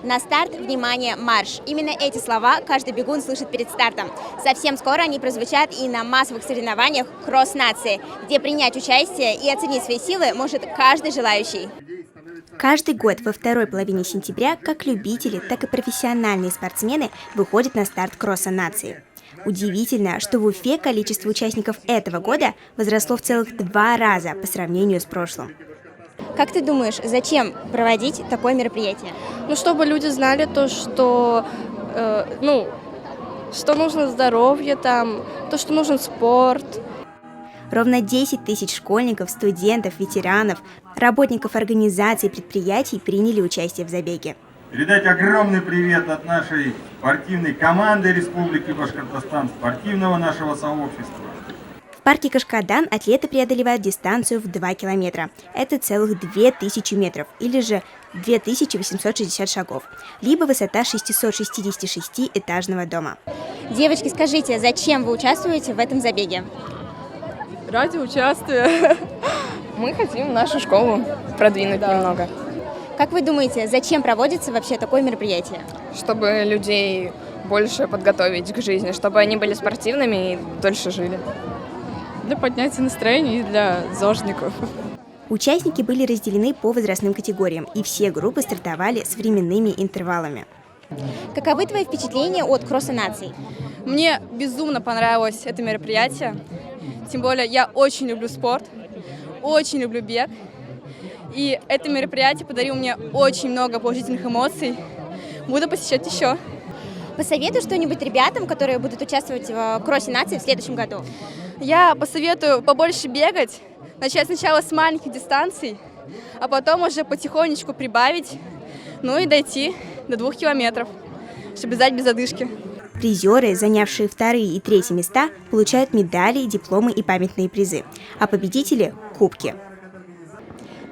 На старт, внимание, марш. Именно эти слова каждый бегун слышит перед стартом. Совсем скоро они прозвучат и на массовых соревнованиях кросс-нации, где принять участие и оценить свои силы может каждый желающий. Каждый год во второй половине сентября как любители, так и профессиональные спортсмены выходят на старт кросса нации. Удивительно, что в Уфе количество участников этого года возросло в целых 2 раза по сравнению с прошлым. Как ты думаешь, зачем проводить такое мероприятие? Чтобы люди знали то, что, что нужно здоровье, то, что нужен спорт. Ровно 10 тысяч школьников, студентов, ветеранов, работников организаций и предприятий приняли участие в забеге. Передать огромный привет от нашей спортивной команды Республики Башкортостан, спортивного нашего сообщества. В парке Кашкадан атлеты преодолевают дистанцию в 2 километра. Это целых 2000 метров, или же 2860 шагов, либо высота 666-этажного дома. Девочки, скажите, зачем вы участвуете в этом забеге? Ради участия. Мы хотим нашу школу продвинуть немного. Как вы думаете, зачем проводится вообще такое мероприятие? Чтобы людей больше подготовить к жизни, чтобы они были спортивными и дольше жили. Для поднятия настроения и для зожников. Участники были разделены по возрастным категориям, и все группы стартовали с временными интервалами. Каковы твои впечатления от кросса наций? Мне безумно понравилось это мероприятие. Тем более я очень люблю спорт, очень люблю бег. И это мероприятие подарило мне очень много положительных эмоций. Буду посещать еще. Посоветуй что-нибудь ребятам, которые будут участвовать в кроссе наций в следующем году. Я посоветую побольше бегать, начать сначала с маленьких дистанций, а потом уже потихонечку прибавить, и дойти до 2 километров, чтобы сдать без одышки. Призеры, занявшие 2-е и 3-е места, получают медали, дипломы и памятные призы, а победители – кубки.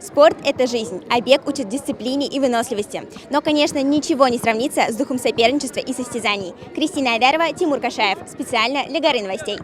Спорт – это жизнь, а бег учит дисциплине и выносливости. Но, конечно, ничего не сравнится с духом соперничества и состязаний. Кристина Айдарова, Тимур Кашаев. Специально для Горы новостей.